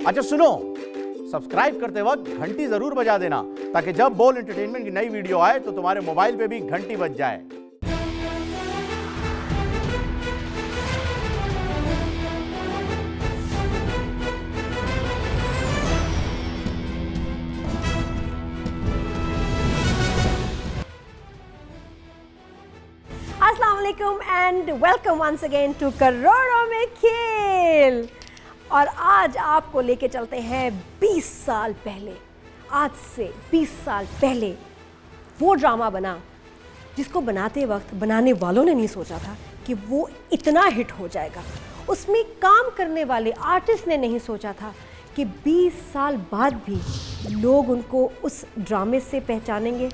अच्छा सुनो, सब्सक्राइब करते वक्त घंटी जरूर बजा देना ताकि जब बोल एंटरटेनमेंट की नई वीडियो आए तो तुम्हारे मोबाइल पे भी घंटी बज जाए। अस्सलाम वालेकुम and welcome once again to करोड़ों में खेल। और आज आपको लेके चलते हैं 20 साल पहले। आज से 20 साल पहले वो ड्रामा बना जिसको बनाते वक्त बनाने वालों ने नहीं सोचा था कि वो इतना हिट हो जाएगा। उसमें काम करने वाले आर्टिस्ट ने नहीं सोचा था कि 20 साल बाद भी लोग उनको उस ड्रामे से पहचानेंगे।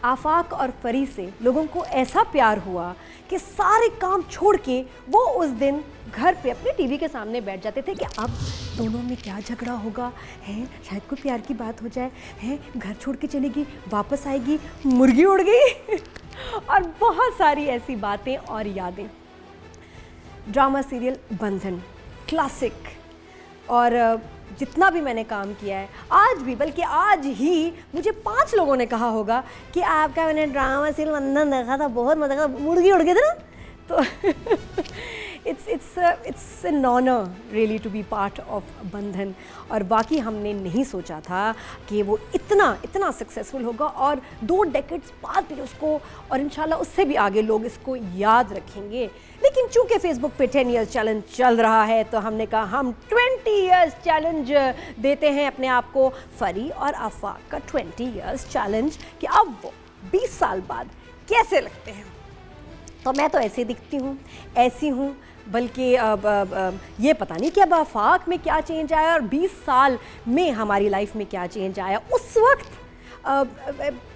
आफाक और फरी से लोगों को ऐसा प्यार हुआ कि सारे काम छोड़ के वो उस दिन घर पे अपने टीवी के सामने बैठ जाते थे कि अब दोनों में क्या झगड़ा होगा है, शायद कोई प्यार की बात हो जाए है, घर छोड़ के चलेगी, वापस आएगी, मुर्गी उड़ गई और बहुत सारी ऐसी बातें और यादें। ड्रामा सीरियल बंधन क्लासिक। और जितना भी मैंने काम किया है आज भी, बल्कि आज ही मुझे 5 लोगों ने कहा होगा कि आपका मैंने ड्रामा सीरियल बंधन देखा था, बहुत मजा था, मुर्गी उड़ गई थी ना। तो it's an honour really to be part of Bandhan. और बाकी हमने नहीं सोचा था कि वो इतना सक्सेसफुल होगा और 2 डेकेड्स बाद भी उसको, और इंशाल्लाह उससे भी आगे लोग इसको याद रखेंगे। लेकिन चूंकि फेसबुक पे 10 इयर्स चैलेंज चल रहा है तो हमने कहा हम 20 इयर्स चैलेंज देते हैं अपने आप को। फरी और आफाक का 20 इयर्स चैलेंज कि अब वो 20 साल बाद कैसे लगते हैं। तो मैं तो ऐसे दिखती हूँ, ऐसी हूँ, बल्कि अब ये पता नहीं कि अब आफाक में क्या चेंज आया और 20 साल में हमारी लाइफ में क्या चेंज आया। उस वक्त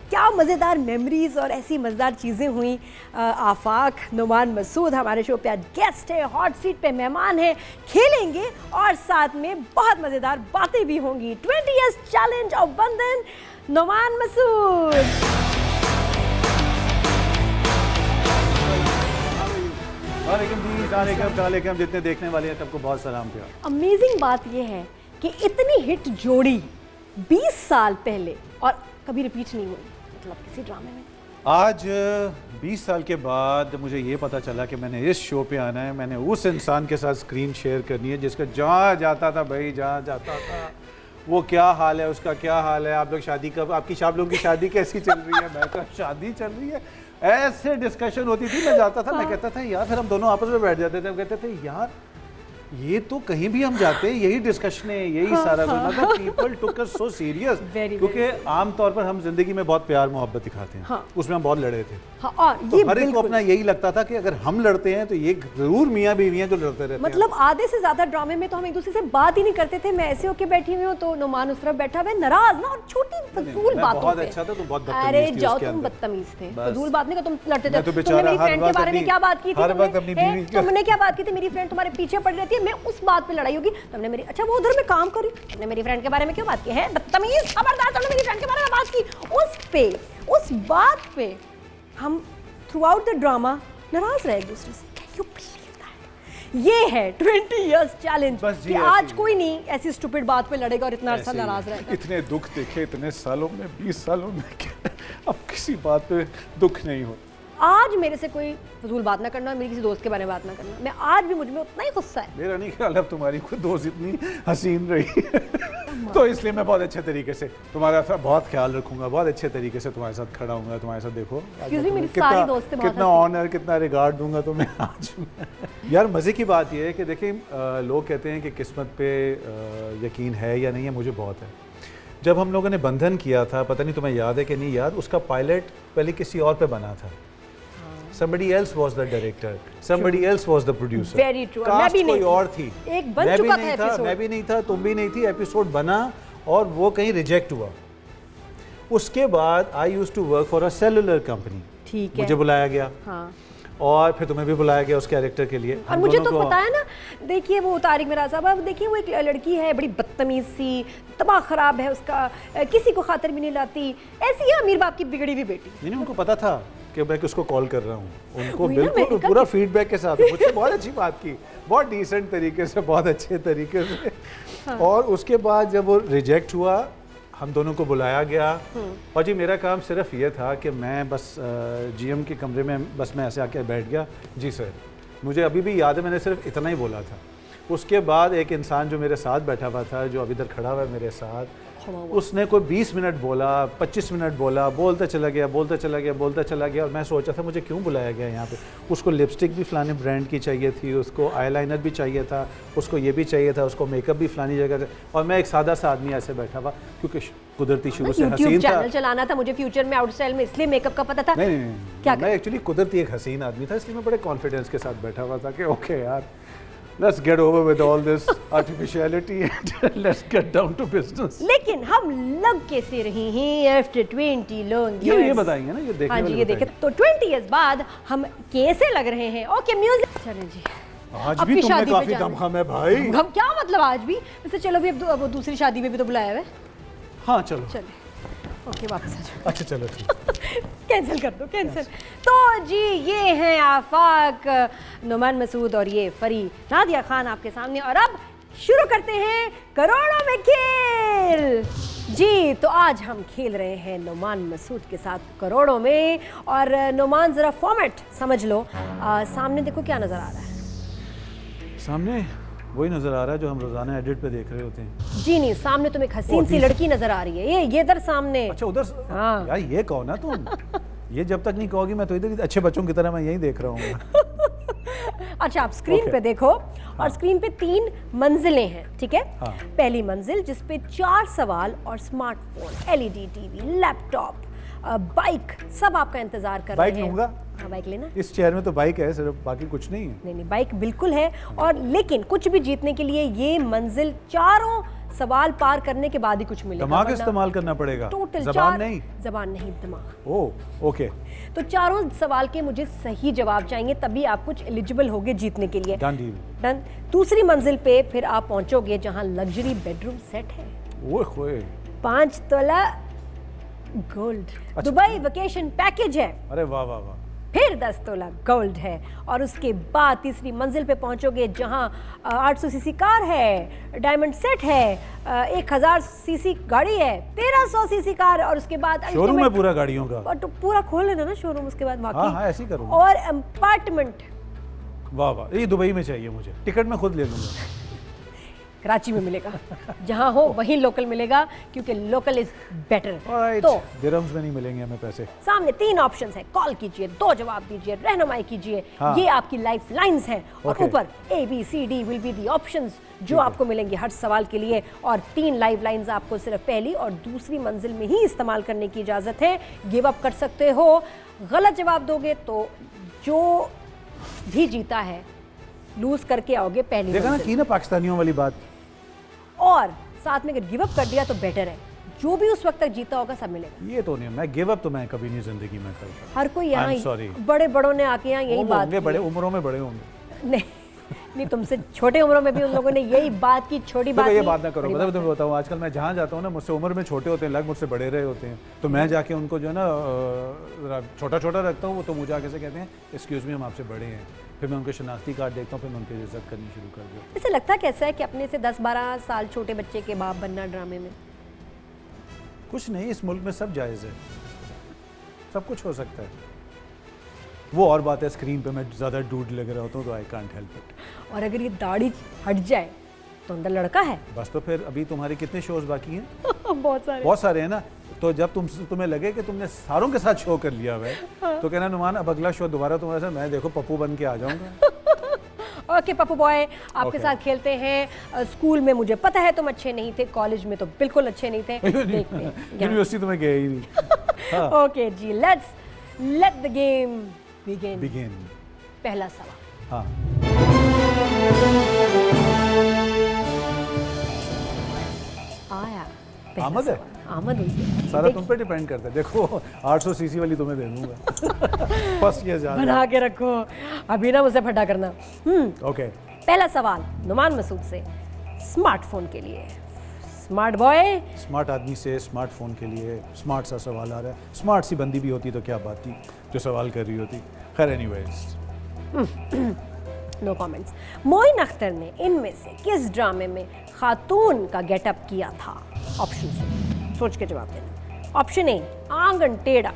क्या मज़ेदार मेमोरीज़ और ऐसी मज़ेदार चीज़ें हुई। आफाक, नुमान मसूद हमारे शो पे आज गेस्ट है, हॉट सीट पे मेहमान है, खेलेंगे और साथ में बहुत मज़ेदार बातें भी होंगी। 20 इयर्स चैलेंज ऑफ बंधन, नुमान मसूद। वालेकुम, जितने देखने वाले हैं सबको बहुत सलाम प्यार। अमेजिंग बात यह है कि इतनी हिट जोड़ी 20 साल पहले और कभी रिपीट नहीं हुई, मतलब किसी ड्रामे में। आज 20 साल के बाद मुझे ये पता चला कि मैंने इस शो पे आना है, मैंने उस इंसान के साथ स्क्रीन शेयर करनी है जिसका जहाँ जाता था भाई, जहाँ जाता था वो क्या हाल है, उसका क्या हाल है, आप लोग शादी कब, आपकी आप लोगों की शादी कैसी चल रही है, मैं कहा शादी चल रही है, ऐसे डिस्कशन होती थी। मैं जाता था, मैं कहता था यार, फिर हम दोनों आपस में बैठ जाते थे, हम कहते थे यार ये तो कहीं भी हम जाते हैं यही डिस्कशन है, यही सारा कुछ, मतलब पीपल टुक अस सो सीरियस, क्योंकि आम तौर पर हम जिंदगी में बहुत प्यार मोहब्बत दिखाते हैं। उसमें हम बहुत लड़े थे। और तो हर एक को अपना यही लगता था कि अगर हम लड़ते हैं तो ये जरूर मियाँ बीवी हैं जो लड़ते रहते हैं। मतलब आधे से ज्यादा ड्रामे में तो हम एक दूसरे से बात ही नहीं करते थे। मैं ऐसे होके बैठी हुई हूँ तो नुमान उस तरफ बैठा हुआ है नाराज ना, और छोटी फजूल बातों पे। बहुत अच्छा था, तुम बहुत बदतमीज अरे थी जाओ, उसके तुम अंदर। बदतमीज थे, फजूल बात नहीं, तुम लड़ते थे। तुमने मेरी फ्रेंड के बारे में क्या बात की थी? हर वक्त अपनी बीवी की। तुमने क्या बात की थी? मेरी फ्रेंड तुम्हारे पीछे पड़ी रहती है, मैं उस बात पे लड़ाई होगी। तुमने मेरी, अच्छा वो उधर में काम करी, तुमने मेरी फ्रेंड के बारे में क्यों बात की है? बदतमीज, खबरदार, तुमने मेरी फ्रेंड के बारे में बात की। उस बात पे हम थ्रू आउट द ड्रामा नाराज रहे एक दूसरे से। Can you believe that? ये है 20 इयर्स चैलेंज कि आज कोई नहीं ऐसी स्टूपिड बात पे लड़ेगा और इतना अरसा नाराज रहेगा। इतने दुख देखे इतने सालों में, 20 सालों में, अब किसी बात पे दुख नहीं हो। आज मेरे से कोई फजूल बात ना करना, मेरी किसी दोस्त के बारे में बात ना करना। मैं आज भी, मुझ में उतना ही गुस्सा है। मेरा नहीं ख्याल अब तुम्हारी कोई दोस्त इतनी हसीन रही तो इसलिए मैं बहुत अच्छे तरीके से तुम्हारा बहुत ख्याल रखूंगा, बहुत अच्छे तरीके से तुम्हारे साथ खड़ा हूँगा, तुम्हारे साथ। देखो मेरी सारी दोस्तें बहुत कितना ऑनर, कितना रिगार्ड दूंगा तुम्हें आज। यार मज़े की बात यह है कि देखिए, लोग कहते हैं कि किस्मत पे यकीन है या नहीं है, मुझे बहुत है। जब हम लोगों ने बंधन किया था, पता नहीं तुम्हें याद है कि नहीं याद, उसका पायलट पहले किसी और पे बना था। Somebody else was the director, somebody else was the producer. Very true. मैं भी नहीं कोई और थी, एक बन चुका था एपिसोड। मैं भी नहीं था, तुम भी नहीं थी, एपिसोड बना और वो कहीं रिजेक्ट हुआ। उसके बाद I used to work for a cellular company. ठीक है, मुझे बुलाया गया। हाँ। और फिर तुम्हें भी बुलाया गया उस कैरेक्टर के लिए। और मुझे तो पता है ना, देखिए वो तारिक मिराज साहब, अब देखिए वो एक लड़की है बड़ी बदतमीज सी, दिमाग खराब है उसका, किसी को खातिर भी नहीं लाती, ऐसी है अमीर बाप की बिगड़ी हुई बेटी। नहीं, उनको पता था कि मैं किसको कॉल कर रहा हूँ, उनको बिल्कुल पूरा फीडबैक के साथ मुझसे बहुत अच्छी बात की, बहुत डिसेंट तरीके से, बहुत अच्छे तरीके से। और उसके बाद जब वो रिजेक्ट हुआ, हम दोनों को बुलाया गया और जी मेरा काम सिर्फ ये था कि मैं बस जीएम के कमरे में बस मैं ऐसे आके बैठ गया। जी सर, मुझे अभी भी याद है मैंने सिर्फ इतना ही बोला था। उसके बाद एक इंसान जो मेरे साथ बैठा हुआ था, जो अभी इधर खड़ा हुआ है मेरे साथ, उसने कोई 20 मिनट बोला, 25 मिनट बोला, बोलता चला गया और मैं सोचा था मुझे क्यों बुलाया गया यहाँ पे। उसको लिपस्टिक भी फलाने ब्रांड की चाहिए थी, उसको आईलाइनर भी चाहिए था, उसको ये भी चाहिए था, उसको मेकअप भी फलानी जगह का, और मैं एक सादा सा आदमी ऐसे बैठा हुआ क्योंकि कुदरती शुरू से हसीन था। चैनल चलाना था मुझे फ्यूचर में आउटस्टाइल में, इसलिए मेकअप का पता था। नहीं, क्या मैं एक्चुअली कुदरती एक हसीन आदमी था, इसलिए मैं बड़े कॉन्फिडेंस के साथ बैठा हुआ था कि ओके यार, let's get over with all this artificiality and let's get down to business. लेकिन हम लग कैसे रहे हैं आफ्टर 20 लॉन्ग ये इयर्स? बताएंगे ना, ये देखने हाँ जी, वाले ये देखे बताएंगे। तो 20 इयर्स बाद हम कैसे लग रहे हैं। Okay music. चलें जी, आज आपकी भी तुमने शादी पे काफी जाना। दमखम है भाई। हम क्या मतलब आज भी? वैसे चलो भी अब वो दूसरी शादी में भी तो बुलाया है। हाँ चलो, चले ओके वापस आ जाओ। अच्छा चलो ठीक। कैंसिल कर दो, कैंसिल। तो जी ये हैं आफाक, नुमान मसूद और ये फरी नादिया खान आपके सामने, और अब शुरू करते हैं करोड़ों में खेल। जी तो आज हम खेल रहे हैं नुमान मसूद के साथ करोड़ों में। और नुमान ज़रा फॉर्मेट समझ लो। सामने देखो क्या नज़र आ रहा है। सामने वही नजर आ रहा है जो हम रोजाना एडिट पे देख रहे होते हैं। जी नहीं, सामने तुम एक हसीन सी लड़की नजर आ रही है। ये इधर सामने। अच्छा उधर हाँ। यार ये कहो ना तुम। ये जब तक नहीं कहोगी मैं तो इधर अच्छे बच्चों की तरह मैं यही देख रहा हूँ। अच्छा आप स्क्रीन पे देखो, और स्क्रीन पे 3 मंजिलें हैं, ठीक है। हाँ। पहली मंजिल जिसपे 4 सवाल और smartphone, LED TV, laptop, bike सब आपका इंतजार कर रहे बाइक हैं। लूंगा? हाँ बाइक लेना। इस चेयर में तो बाइक है सिर्फ, बाकी कुछ नहीं है। नहीं बाइक बिल्कुल है। और लेकिन कुछ भी जीतने के लिए ये मंजिल चारों सवाल पार करने के बाद ही कुछ मिलेगा। दिमाग वरना इस्तेमाल करना पड़ेगा, टोटल जबान नहीं। जबान नहीं, दिमाग। ओह ओके, तो चारों सवाल के मुझे सही जवाब चाहिए, तभी आप कुछ एलिजिबल होगे जीतने के लिए। Done deal. डन। दूसरी मंजिल पे फिर आप पहुंचोगे जहां लग्जरी बेडरूम सेट है, ओए होए, 5 तोला गोल्ड, अच्छा। दुबई वेकेशन पैकेज है, अरे वाह वाह वाह, फिर 10 तोला गोल्ड है। और उसके बाद तीसरी मंजिल पे पहुंचोगे जहां 800 सीसी कार है, डायमंड सेट है, 1000 सीसी गाड़ी है, 1300 सीसी कार, और उसके बाद शोरूम है पूरा गाड़ियों का। और तो पूरा खोल लेना ना शोरूम, उसके बाद हाँ बाकी। हाँ ऐसे ही करूँगा। और अपार्टमेंट वाह वाह, ये दुबई में चाहिए मुझे, टिकट मैं खुद ले लूँगा। कराची में मिलेगा, जहां हो वहीं लोकल मिलेगा, क्योंकि लोकल इज बेटर। Alright, तो दिरहम्स में नहीं मिलेंगे हमें पैसे। सामने 3 ऑप्शंस है, कॉल कीजिए, 2 जवाब दीजिए, रहनुमाई कीजिए। हाँ। ये आपकी लाइफ लाइन्स हैं, और Okay. ऊपर ABCD will be the options जो आपको मिलेंगे हर सवाल के लिए। और 3 लाइफ लाइन्स आपको सिर्फ पहली और दूसरी मंजिल में ही इस्तेमाल करने की इजाजत है। गिव अप कर सकते हो, गलत जवाब दोगे तो जो भी जीता है लूज करके आओगे पहली देखा ना मंजिल। की ना पाकिस्तानियों वाली बात। और साथ में अगर गिव अप कर दिया तो बेटर है, जो भी उस वक्त तक जीता होगा सब मिलेगा। ये तो नहीं, मैं गिव अप तो मैं कभी नहीं जिंदगी में करता। हर कोई यहाँ I'm sorry. बड़े बड़ों ने आके यहाँ यही बात होंगे की बड़े है। उम्रों में बड़े होंगे। नहीं नहीं, तुमसे छोटे उम्रों में भी उन लोगों ने यही बात की, छोटी बात देखो ये नहीं, बात ना करो, बड़ी मतलब बात तुम्हें बताऊँ आजकल मैं जहाँ जाता हूँ ना, मुझसे उम्र में छोटे होते हैं, लग मुझसे बड़े रहे होते हैं, तो मैं जाके उनको जो है ना छोटा छोटा रखता हूँ, वो तो मुझे आके से कहते हैं एक्सक्यूज़ मी हम आपसे बड़े हैं। फिर मैं उनके शनाख्ती कार्ड देखता हूँ, फिर मैं उनकी इज्जत करनी शुरू कर दूँ। ऐसे लगता कैसा है कि अपने से 10-12 साल छोटे बच्चे के बाप बनना ड्रामे में? कुछ नहीं, इस मुल्क में सब जायज़ है, सब कुछ हो सकता है। वो और बात है स्क्रीन पे मैं ज़्यादा डूड लग रहा होता हूँ तो आई कांट हेल्प इट। और अगर ये दाढ़ी हट जाए तो अंदर लड़का है। बस तो फिर अभी तुम्हारे कितने शोज बाकी हैं? बहुत सारे हैं ना। तो जब तुम्हें लगे कि तुमने सारों के साथ शो कर लिया हुआ है तो कहना नुमान अब अगला शो दोबारा तुम्हारे साथ मैं देखो पप्पू बन के आ जाऊंगा। ओके पप्पू बॉय आपके साथ खेलते हैं। स्कूल में मुझे पता है तुम अच्छे नहीं थे, कॉलेज में तो बिल्कुल अच्छे नहीं थे। देखते हैं यूनिवर्सिटी तो मैं गया ही नहीं। ओके जी, लेट द गेम बिगिन। पहला सवाल। हाँ आया आमद है? आमद हुई है। सारा तुम पे डिपेंड करता है। देखो 800 सीसी वाली तुम्हें दे दूंगा। बस ये जान बना के रखो, अभी ना मुझसे फटा करना। ओके। पहला सवाल नुमान मसूद से, स्मार्टफोन के लिए। स्मार्ट बॉय, स्मार्ट आदमी से स्मार्टफोन के लिए स्मार्ट सा सवाल आ रहा है। स्मार्ट सी बंदी भी होती तो क्या बात थी जो सवाल कर रही होती। खैर anyways, no comments. Moin Akhtar ने इनमें से किस ड्रामे में खातून का गेटअप किया था? ऑप्शन सोच के जवाब देना। ऑप्शन ए आंगन टेढ़ा,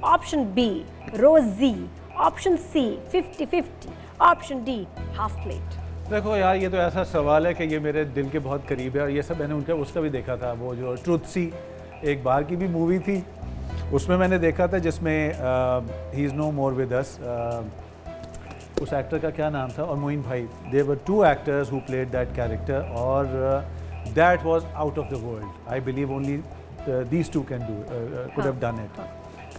ऑप्शन बी रोजी, option C 50-50, option D half plate. देखो यार, ये तो ऐसा सवाल है कि ये मेरे दिल के बहुत करीब है, और ये सब मैंने उनका उसका भी देखा था। वो जो ट्रुथ सी एक बार की भी मूवी थी, उसमें मैंने देखा था, जिसमें he is no more with us, उस एक्टर का क्या नाम था, और मोइन भाई, there were 2 actors who played that character, और that was out of the world. I believe only these 2 can do could have done it.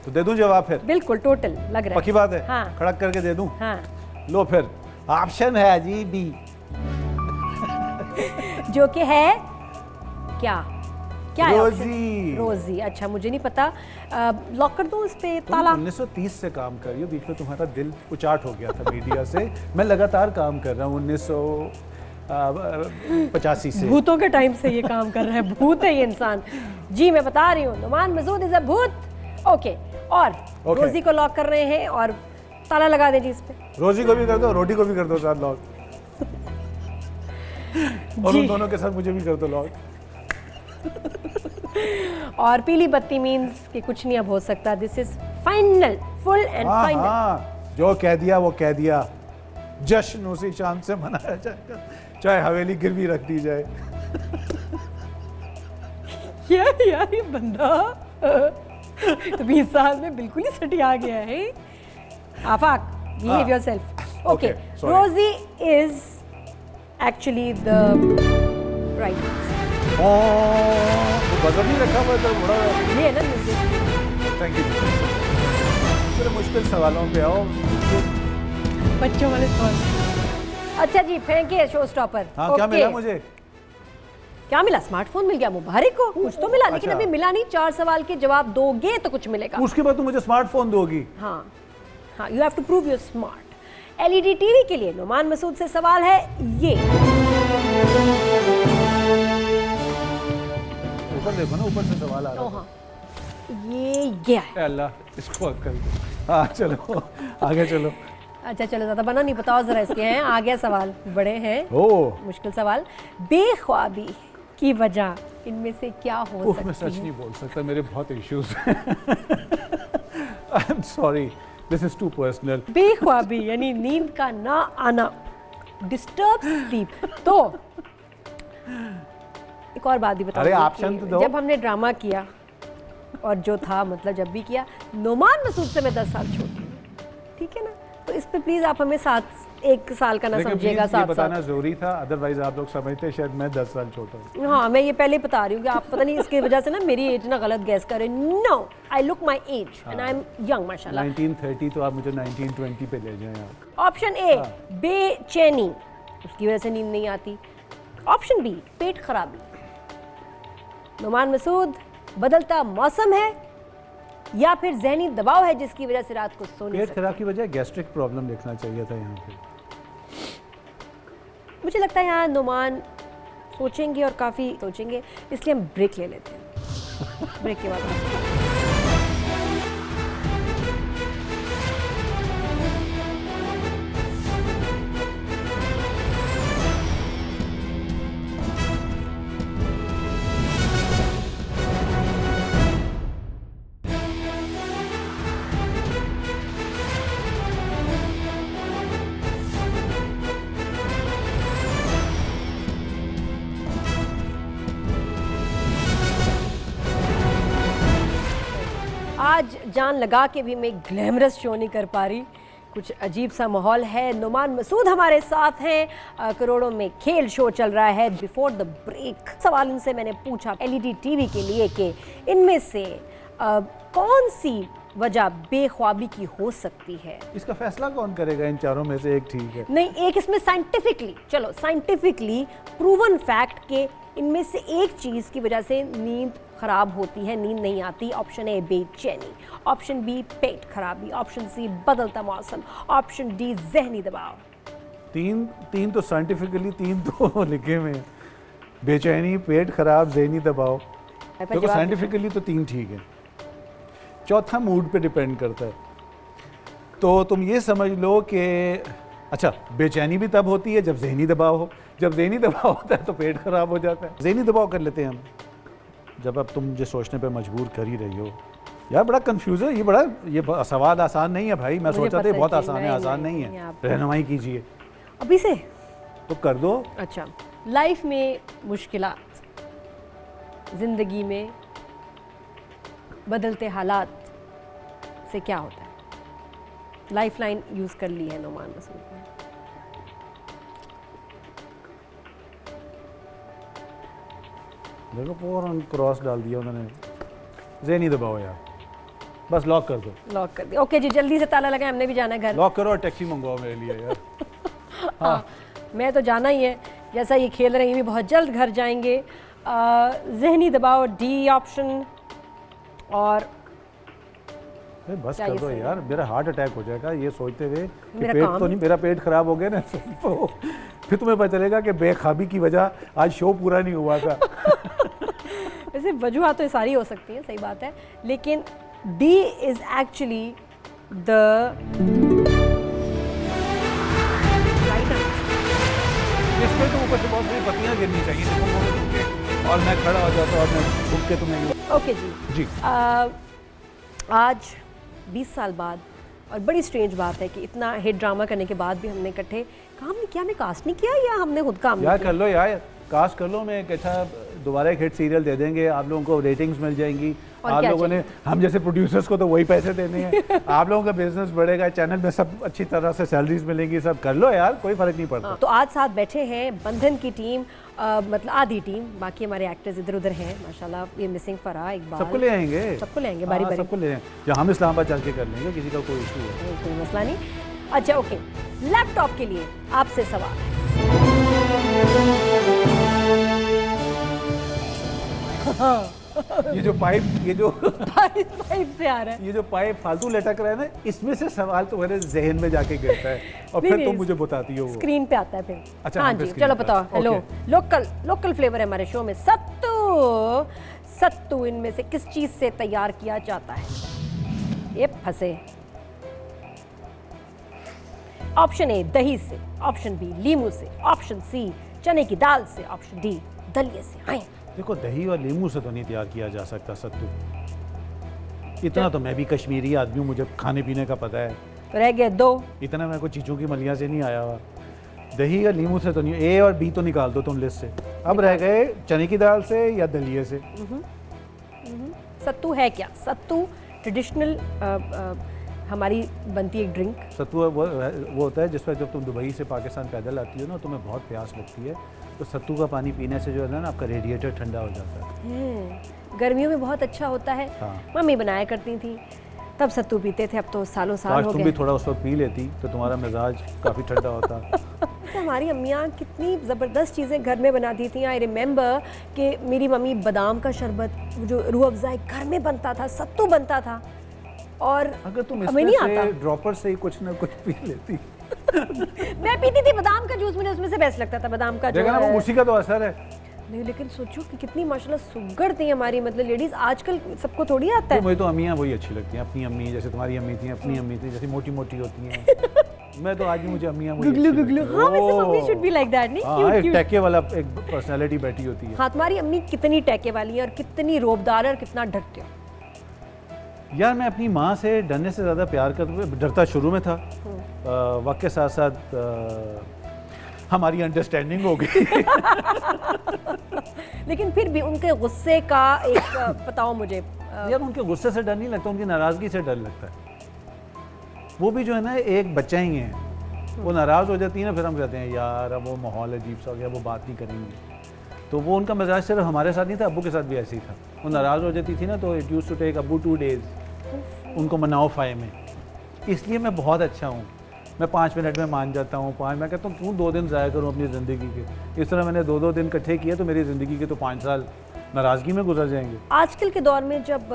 तो दे दूं जवाब फिर? बिल्कुल टोटल लग रहा है। पक्की बात है? हाँ। खड़क करके दे दूं? हाँ। लो फिर, ऑप्शन है जी बी, जो कि है क्या? क्या है option? रोजी। रोजी। अच्छा, मुझे नहीं पता। लॉक कर दूं इस पे ताला? 1930 से काम कर रही हो, बीच में तुम्हारा दिल उचाट हो गया था मीडिया से। मैं लगातार काम कर रहा हूँ 1985 से। भूतों के टाइम से ये काम कर रहा है। भूत है ये इंसान। जी मैं बता रही हूँ, नुमान मसूद इज अ भूत। ओके, और रोजी को लॉक कर रहे हैं और ताला लगा दे जी इस पे। रोजी को भी कर दो, रोटी को भी कर दो साथ लॉक, और जी। उन दोनों के साथ मुझे भी कर दो लॉक। और पीली बत्ती मीन्स कि कुछ नहीं अब हो सकता। This is final, full and final. हाँ, जो कह दिया वो कह दिया। जश्न उसी शाम से मनाया जाएगा, चाहे हवेली गिरवी रख दी जाए। यार ये बंदा तो 20 साल में बिल्कुल ही सटिया गया है। आफाक, behave yourself. Okay, sorry. Rosie is actually the right. वो बजर नहीं रखा हुआ तो बड़ा। ये है ना म्यूजिक। Thank you. चलो मुश्किल सवालों पे आओ। बच्चों वाले सवाल। अच्छा जी, फेंके शो स्टॉपर। हाँ, क्या मिला मुझे? क्या मिला? स्मार्टफोन मिल गया मुबारक को। कुछ तो मिला, लेकिन अच्छा। अभी मिला नहीं। 4 सवाल के जवाब दोगे तो कुछ मिलेगा। उसके बाद तुम मुझे स्मार्टफोन दोगी? हाँ हाँ, you have to prove your smart. LED TV के लिए नुमान मसूद से सवाल है ये। ऊपर देखो ना, ऊपर से सवाल आ रहा है। हाँ, ये गया है। अल्लाह, इसको अक्ल दे। हाँ चलो आगे चलो। अच्छा चलो, ज्यादा बना नहीं, बताओ जरा इसके हैं। आ गया सवाल, बड़े हैं, ओह, मुश्किल सवाल। बेख्वाबी की वजह इनमें से क्या हो मैं सकती सच है? नहीं बोल सकता, मेरे बहुत इश्यूज हैं। I am sorry, this is too personal. बेख्वाबी यानी नींद का ना आना, डिस्टर्ब स्लीप। तो एक और बात भी बताओ। अरे ऑप्शन तो दो। जब हमने ड्रामा किया, और जो था मतलब जब भी किया, नुमान मसूद से मैं 10 साल छोटी हूँ, ठीक है ना? तो इस पे प्लीज आप हमें 1 साल का ना समझिएगा। 7 साल बताना जरूरी था, अदरवाइज आप लोग समझते शायद मैं 10 साल छोटा हूँ। हाँ, मैं ये पहले ही बता रही हूँ कि आप पता नहीं इसकी वजह से ना मेरी एज ना गलत गैस करें। No, I look my age and I am young माशाल्लाह। 1930 तो आप मुझे 1920 पे ले जाएं आप। ऑप्शन ए बेचैनी, उसकी वजह से नींद नहीं आती। ऑप्शन बी पेट खराबी। नुमान मसूद, बदलता मौसम है या फिर जहनी दबाव है जिसकी वजह से रात को सो नहीं पेट सकते? खराब की वजह गैस्ट्रिक प्रॉब्लम लिखना चाहिए था यहाँ पे। मुझे लगता है यहाँ नुमान सोचेंगे और काफ़ी सोचेंगे, इसलिए हम ब्रेक ले लेते हैं। ब्रेक के बाद आज जान लगा के भी मैं ग्लैमरस शो नहीं कर पा रही, कुछ अजीब सा माहौल है। नुमान मसूद हमारे साथ हैं, करोड़ों में खेल शो चल रहा है। बिफोर द ब्रेक सवाल इनसे मैंने पूछा एलईडी टीवी के लिए कि इनमें से कौन सी वजह बेख्वाबी की हो सकती है। इसका फैसला कौन करेगा? इन चारों में से एक ठीक है। नहीं, एक इसमें साइंटिफिकली, चलो साइंटिफिकली प्रूवन फैक्ट के इनमें से एक चीज़ की वजह से नींद खराब होती है, नींद नहीं आती। ऑप्शन ए बेचैनी, ऑप्शन बी पेट खराबी, ऑप्शन सी बदलता मौसम, ऑप्शन डी जहनी दबाव। तीन तो साइंटिफिकली तीन तो लिखे हुए हैं, बेचैनी, पेट खराब, जहनी दबाव। देखो साइंटिफिकली तो 3 ठीक है, चौथा मूड पे डिपेंड करता है। तो तुम ये समझ लो कि अच्छा, बेचैनी भी तब होती है जब जहनी दबाव हो, जब जहनी दबाव होता है तो पेट खराब हो जाता है। जहनी दबाव कर लेते हैं हम, जब अब तुम मुझे सोचने पे मजबूर कर ही रही हो। यार बड़ा कंफ्यूज है ये सवाल आसान नहीं है भाई, मैं सोचा था बहुत आसान है, आसान नहीं है। रहनुमाई कीजिए अभी से तो कर दो। अच्छा, लाइफ में मुश्किलात, जिंदगी में बदलते हालात से क्या होता है? लाइफ लाइन यूज कर ली है नोमान मसूद ने। देखो फौरन क्रॉस डाल दिया उन्होंने। ज़हनी दबाओ यार, बस लॉक कर दो। लॉक कर दिया। ओके जी, जल्दी से ताला लगाए, हमने भी जाना है घर। लॉक करो और टैक्सी मंगवाओ मेरे लिए यार। हाँ, मैं तो जाना ही है। जैसा ये खेल रहे हैं, ये भी बहुत जल्द घर जाएंगे। जहनी दबाव डी ऑप्शन। और बस कर दो यार, मेरा हार्ट अटैक हो जाएगा ये सोचते हुए कि मेरा पेट काम तो नहीं, मेरा पेट खराब हो गया ना तो फिर तुम्हें पता चलेगा कि बेखाबी की वजह आज शो पूरा नहीं हुआ था। वैसे वजूहत तो सारी हो सकती हैं, सही बात है, लेकिन डी इज एक्चुअली द इसमें तो ऊपर से बहुत सारी पत्तियां गिरनी चाहिए और मैं खड़ा हो जाता और मैं झुक के तुम्हें। ओके जी। आज 20 साल बाद, और बड़ी स्ट्रेंज बात है कि इतना हिट ड्रामा करने के बाद भी हमने इकट्ठे काम नहीं किया। हमने कास्ट नहीं किया या हमने खुद काम यार नहीं किया? कर लो यार, कास्ट कर लो। मैं एक अच्छा दोबारा एक हिट सीरियल दे देंगे, आप लोगों को रेटिंग्स मिल जाएंगी। आप लोगों ने, हम जैसे प्रोड्यूसर्स को तो वही पैसे देने हैं। आप लोगों का बिजनेस बढ़ेगा, चैनल में सब अच्छी तरह से सैलरीज मिलेंगी। सब कर लो यार, कोई फर्क नहीं पड़ता। तो आज साथ बैठे हैं बंधन की टीम, मतलब आधी टीम, बाकी हमारे एक्टर्स इधर उधर हैं माशाल्लाह। ये मिसिंग फराह, इकबाल, सबको ले आएंगे, सबको ले आएंगे बारी बारी। सबको ले आएंगे, या हम इस्लामाबाद चल के कर लेंगे, किसी का कोई इशू है, कोई मसला नहीं। अच्छा ओके, लैपटॉप के लिए आपसे सवाल है। ये जो पाइप, ये जो पाइप से आ रहा है, ये जो पाइप फालतू लटक रहा है ना, इसमें से सवाल तुम्हारे जहन में जाके गिरता है और फिर तुम मुझे बताती हो। स्क्रीन पे आता है फिर। अच्छा, हाँ जी, चलो बताओ। हेलो, लोकल फ्लेवर है हमारे शो में। सत्तू इनमें से किस चीज से तैयार किया जाता है? ये फंसे। ऑप्शन ए दही से, ऑप्शन बी लीमू से, ऑप्शन सी चने की दाल से, ऑप्शन डी दलिये से। हाँ, देखो दही और लीमू से तो नहीं तैयार किया जा सकता सत्तू। इतना तो मैं भी कश्मीरी आदमी हूँ, मुझे खाने पीने का पता है। तो रह गए दो। इतना मैं कोई चीज़ों की मलिया से नहीं आया हुआ। दही और लीमू से तो नहीं, ए और बी तो निकाल दो तुम लिस्ट से। अब रह गए चने की दाल से या दलिये से। सत्तू है क्या? सत्तू ट्रेडिशनल हमारी बनती एक ड्रिंक। सत्तू वो होता है जिस पर जब तुम दुबई से पाकिस्तान पैदल आती हो ना, तुम्हें बहुत प्यास लगती है, तो सत्तू का पानी पीने से जो है ना आपका रेडिएटर ठंडा हो जाता है। गर्मियों में बहुत अच्छा होता है। हाँ। मम्मी बनाया करती थी, तब सत्तू पीते थे। अब तो सालों साल हो गए। तुम भी थोड़ा उस वक्त पी लेती तो तुम्हारा मिजाज काफ़ी ठंडा होता। तो हमारी अम्मियाँ कितनी ज़बरदस्त चीज़ें घर में बनाती थी। आई रिमेंबर कि मेरी मम्मी बादाम का शरबत, जो रूह अफ़ज़ा घर में बनता था, सत्तू बनता था। और अगर तुम हमें नहीं इसमें आता। से ड्रॉपर से ही कुछ ना कुछ पी लेती। मैं पीती थी बादाम का जूस, मुझे उसमें से बेस्ट लगता था बादाम का। देखा ना, वो उसी का तो असर है। नहीं, लेकिन सोचो कि कितनी माशाल्लाह सुगर थी हमारी, मतलब लेडीज। आजकल सबको थोड़ी आता है। मुझे तो अम्मियाँ वही अच्छी लगती हैं, अपनी अम्मी, जैसे तुम्हारी अम्मी थी, अपनी अम्मी थी, जैसे मोटी मोटी होती हैं। मैं तो आज भी मुझे अम्मियाँ वही गुगलू अच्छी गुगलू। लगती हैं। हाँ, वैसे oh! Mummy should be like that, नहीं? हाँ, क्यूट एक क्यूट। टैके वाला एक पर्सनालिटी बैठी होती है। हाँ, तुम्हारी अम्मी कितनी टैके वाली है और कितनी रोबदार है और कितना डरते हो। यार मैं अपनी माँ से डरने से ज़्यादा प्यार डरता शुरू में था। वक्त के साथ साथ हमारी अंडरस्टैंडिंग हो गई। लेकिन फिर भी उनके गुस्से का एक बताओ मुझे। यार उनके गुस्से से डर नहीं लगता, उनकी नाराज़गी से डर लगता है। वो भी जो है ना एक बच्चा ही है, वो नाराज़ हो जाती है ना, फिर हम कहते हैं यार अब वो माहौल अजीब सा हो गया, वो बात नहीं करेंगी। तो वो उनका मिजाज सिर्फ हमारे साथ नहीं था, अब्बू के साथ भी ऐसे ही था। वो नाराज़ हो जाती थी ना, तो इट यूज्ड टू टेक अब्बू 2 days उनको मनाओ फाए में। इसलिए मैं बहुत अच्छा हूँ, मैं 5 मिनट में मान जाता हूँ। मैं कहता हूँ क्यों 2 दिन ज़ाया करूँ अपनी ज़िंदगी के। इस तरह मैंने 2-2 दिन इकट्ठे किए तो मेरी ज़िंदगी के तो 5 साल नाराज़गी में गुजर जाएंगे। आजकल के दौर में जब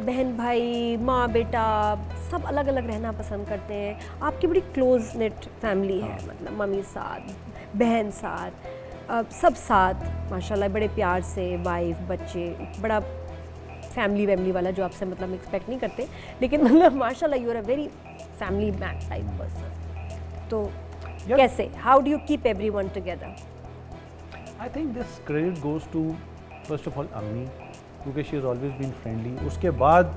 बहन भाई, माँ बेटा सब अलग अलग रहना पसंद करते हैं, आपकी बड़ी क्लोज नेट फैमिली है, मतलब मम्मी साथ, बहन साथ, सब साथ माशाल्लाह, बड़े प्यार से, वाइफ, बच्चे, बड़ा फैमिली वाला जो आपसे मतलब एक्सपेक्ट नहीं करते, लेकिन मतलब माशाल्लाह you are a very family man type person. तो Yeah. कैसे? How do you keep everyone together? I think this credit goes to first of all अम्मी, क्योंकि she is always been friendly. उसके बाद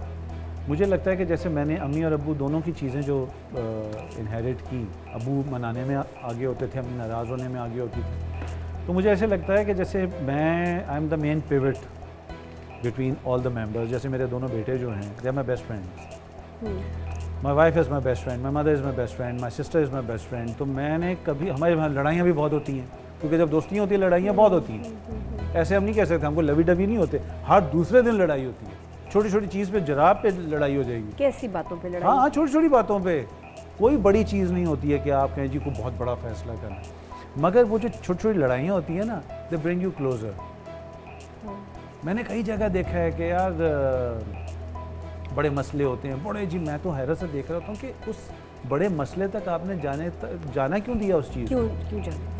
मुझे लगता है कि जैसे मैंने अम्मी और अब्बू दोनों की चीज़ें जो इनहेरिट की, अब्बू मनाने में आगे होते थे, अम्मी नाराज़ होने में आगे होती थी, तो मुझे ऐसे लगता है कि जैसे मैं I am the main pivot between all the members. जैसे मेरे दोनों बेटे जो हैं, they are my best friends, my wife is my best friend, my mother is my best friend, my sister is my best friend. तो मैंने कभी, हमारे वहाँ लड़ाइयाँ भी बहुत होती हैं, क्योंकि जब दोस्तियाँ होती हैं लड़ाइयाँ बहुत होती हैं। ऐसे हम नहीं कह सकते हमको लवी डवी नहीं होते, हर दूसरे दिन लड़ाई होती है, छोटी छोटी चीज़ पे, जराब पे लड़ाई हो जाएगी। कैसी बातों पे लड़ाई? हाँ, छोटी छोटी बातों पे, कोई बड़ी चीज़ नहीं होती है कि आप कहें जी को बहुत बड़ा फैसला करना, मगर वो जो छोटी छोटी लड़ाइयाँ होती हैं ना, दे ब्रिंग यू क्लोजर। मैंने कई जगह देखा है कि यार बड़े मसले होते हैं, बड़े जी, मैं तो हैरत से देख रहा था कि उस बड़े मसले तक आपने जाना क्यों दिया उस चीज़? क्यों जाना?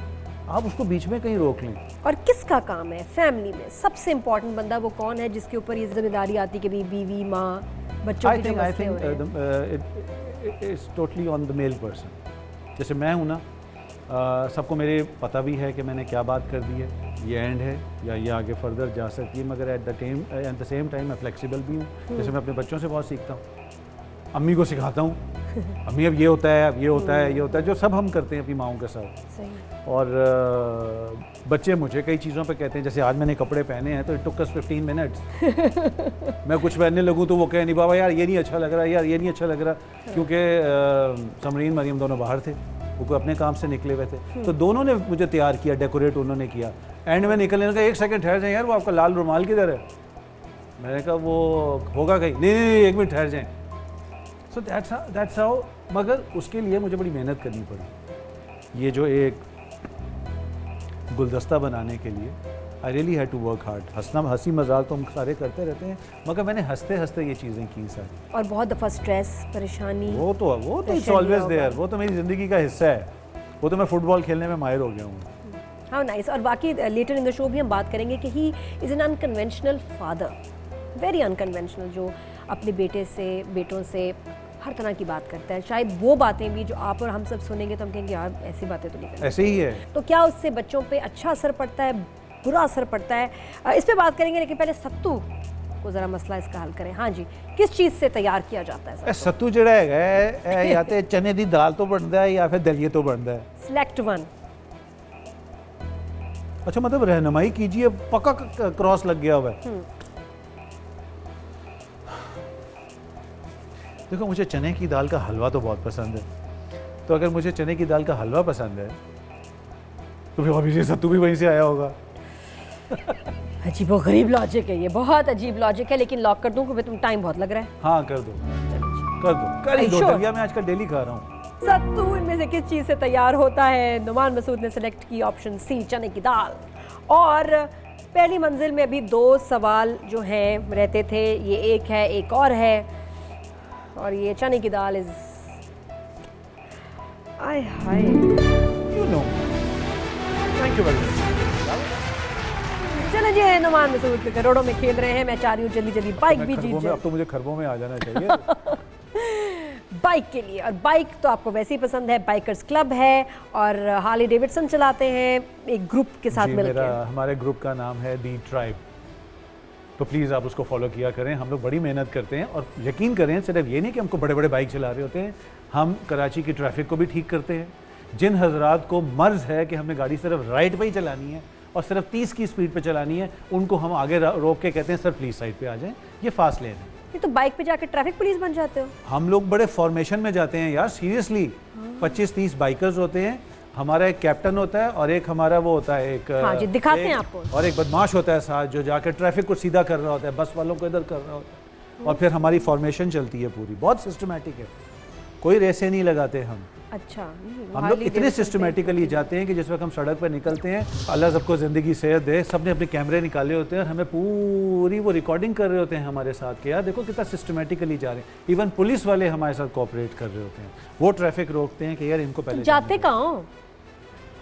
आप उसको बीच में कहीं रोक लें। और किसका काम है फैमिली में सबसे इम्पोर्टेंट बंदा वो कौन है जिसके ऊपर ये जिम्मेदारी आती है कि बीवी, माँ, बच्चों की जो मसले हो रहे हैं? It's totally on the male person. जैसे मैं हूँ ना, सबको मेरे पता भी है कि मैंने क्या बात कर दी है, ये एंड है या ये आगे फर्दर जा सकती है, मगर एट द सेम टाइम मैं फ्लेक्सिबल भी हूँ। जैसे मैं अपने बच्चों से बहुत सीखता हूँ, अम्मी को सिखाता हूँ, अम्मी अब ये होता है, अब ये होता है, ये होता है, जो सब हम करते हैं अपनी माँओं के साथ। सही। और बच्चे मुझे कई चीज़ों पे कहते हैं, जैसे आज मैंने कपड़े पहने हैं तो इट टुक अस 15 मिनट्स। मैं कुछ पहनने लगूँ तो वो कहे नहीं बाबा यार ये नहीं अच्छा लग रहा, यार ये नहीं अच्छा लग रहा, क्योंकि समरीन मरीम दोनों बाहर थे, वो कोई अपने काम से निकले हुए थे, तो दोनों ने मुझे तैयार किया, डेकोरेट उन्होंने किया। एंड में निकलने का 1 सेकंड ठहर जाए यार, वो आपका लाल रुमाल किधर है? मैंने कहा वो होगा कहीं, नहीं 1 मिनट ठहर जाएँ। So that's how. मगर उसके लिए मुझे बड़ी मेहनत करनी पड़ी। ये जो एक गुलदस्ता बनाने के लिए I really had to work hard. हंसी मजाक तो हम सारे करते रहते हैं, मगर मैंने हंसते हंसते ये चीज़ें की सारी। और बहुत दफ़ा स्ट्रेस, परेशानी, वो तो इट्स ऑलवेज देयर, वो तो मेरी ज़िंदगी का हिस्सा है, वो तो मैं फुटबॉल खेलने में माहिर हो गया हूँ। How nice. और बाकी लेटर इन द शो भी हम बात करेंगे कि he is an unconventional father, very unconventional, जो अपने बेटों से हर तरह की बात करता है। शायद वो बातें भी जो आप और हम सब सुनेंगे तो हम कहेंगे यार ऐसी बातें तो नहीं करनी। ऐसे ही है। तो क्या उससे बच्चों पे अच्छा असर पड़ता है, बुरा असर पड़ता है? इस पे बात करेंगे, लेकिन पहले सत्तू को ज़रा मसला इसका हल करें। हाँ जी, किस चीज़ से तैयार किया जाता है सत्तू जड़ा है या तो चने दी दाल तो बनता है या फिर दलिए तो बनता है? Select one. अच्छा, मतलब रहनुमाई कीजिए, पक्का क्रॉस लग गया हुआ है। देखो, मुझे चने की दाल का हलवा तो बहुत पसंद है, तो अगर मुझे चने की दाल का हलवा पसंद है तो फिर ऑब्वियसली सत्तू भी वहीं से आया होगा। अजीब और गरीब लॉजिक है ये, बहुत अजीब लॉजिक है। लेकिन लॉक कर दूं क्योंकि तुम टाइम बहुत लग रहा है। हाँ कर ही दो दलिया मैं आजकल डेली खा रहा हूँ। सत्तू इनमें से किस चीज़ से तैयार होता है? नुमान मसूद ने सेलेक्ट की ऑप्शन सी, चने की दाल। और पहली मंजिल में अभी 2 सवाल जो हैं रहते थे, ये एक है, एक और है, और ये चने की दाल इज आय हाय, you know, thank you very much. चले जी, नुमान मसूद के करोड़ों में खेल रहे हैं। मैं चाह रही हूँ जल्दी जल्दी बाइक भी जीत जाए। अब तो मुझे खरबों में आ जाना चाहिए। बाइक के लिए, और बाइक तो आपको वैसे ही पसंद है, बाइकर्स क्लब है और हार्ली डेविडसन चलाते हैं एक ग्रुप के साथ मिलकर। हमारे ग्रुप का नाम है दी ट्राइब, तो प्लीज़ आप उसको फॉलो किया करें। हम लोग बड़ी मेहनत करते हैं, और यकीन करें सिर्फ ये नहीं कि हमको बड़े बड़े बाइक चला रहे होते हैं, हम कराची की ट्रैफिक को भी ठीक करते हैं। जिन हजरात को मर्ज़ है कि हमें गाड़ी सिर्फ राइट पे ही चलानी है और सिर्फ 30 की स्पीड पे चलानी है, उनको हम आगे रोक के कहते हैं सर प्लीज़ साइड पे आ जाएं, ये फास्ट लेन है। ये तो बाइक पे जाकर ट्रैफिक पुलिस बन जाते हो। हम लोग बड़े फॉर्मेशन में जाते हैं यार, सीरियसली। 25-30 बाइकर्स होते हैं, हमारा एक कैप्टन होता है और एक हमारा वो होता है एक, हाँ जी, दिखाते हैं आपको, और एक बदमाश होता है साथ जो जाकर ट्रैफिक को सीधा कर रहा होता है, बस वालों को इधर कर रहा होता है, और फिर हमारी फॉर्मेशन चलती है पूरी, बहुत सिस्टमेटिक है, कोई रेसे नहीं लगाते हम। अच्छा, हम लोग इतने सिस्टमेटिकली जाते हैं कि जिस वक्त हम सड़क पर निकलते हैं, अल्लाह सबको ज़िंदगी सेहत दे, सब ने अपने कैमरे निकाले होते हैं और हमें पूरी वो रिकॉर्डिंग कर रहे होते हैं हमारे साथ कि यार देखो कितना सिस्टमेटिकली जा रहे हैं। इवन पुलिस वाले हमारे साथ कोऑपरेट कर रहे होते हैं, वो ट्रैफिक रोकते हैं कि यार इनको पहले जाते कहाँ?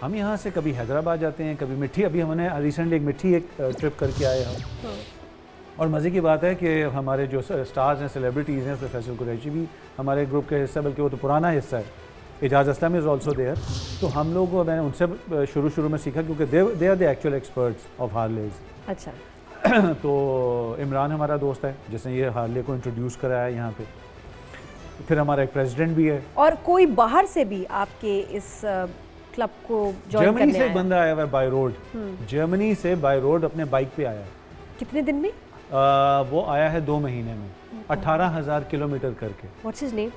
हम यहाँ से कभी हैदराबाद जाते हैं, कभी मिट्टी, अभी हमने रिसेंटली एक मिट्टी एक ट्रिप करके आए हम। और मज़े की बात है कि हमारे जो स्टार्स हैं, सेलिब्रिटीज़ हैं, प्रोफेसर कुरैशी भी हमारे ग्रुप के हिस्सा, बल्कि वो तो पुराना हिस्सा है, Ejaz Aslam is also there. तो हम लोग मैंने उनसे शुरू में सीखा क्योंकि they are the actual experts of हार्लेज। अच्छा, तो इमरान हमारा दोस्त है जिसने ये हार्ले को इंट्रोड्यूस कराया यहाँ पे। फिर हमारा एक प्रेसिडेंट भी है। और कोई बाहर से भी आपके इस क्लब को ज्वाइन जर्मनी करने से आया? एक बंदा आया हुआ है बाय रोड। जर्मनी से बाय रोड अपने बाइक पे आया है। कितने दिन में? वो आया है 2 महीने में, 18,000 किलोमीटर करके। What's his name?